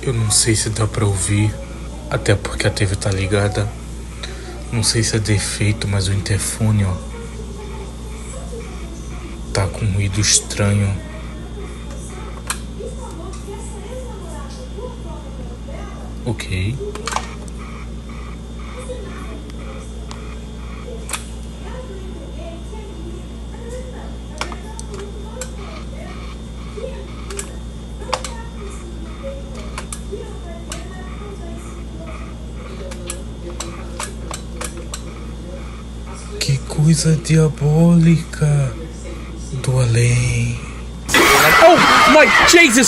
Eu não sei se dá pra ouvir, até porque a TV tá ligada. Não sei se é defeito, mas o interfone, ó, tá com um ruído estranho. Ok. Que coisa diabólica do além. Oh my Jesus!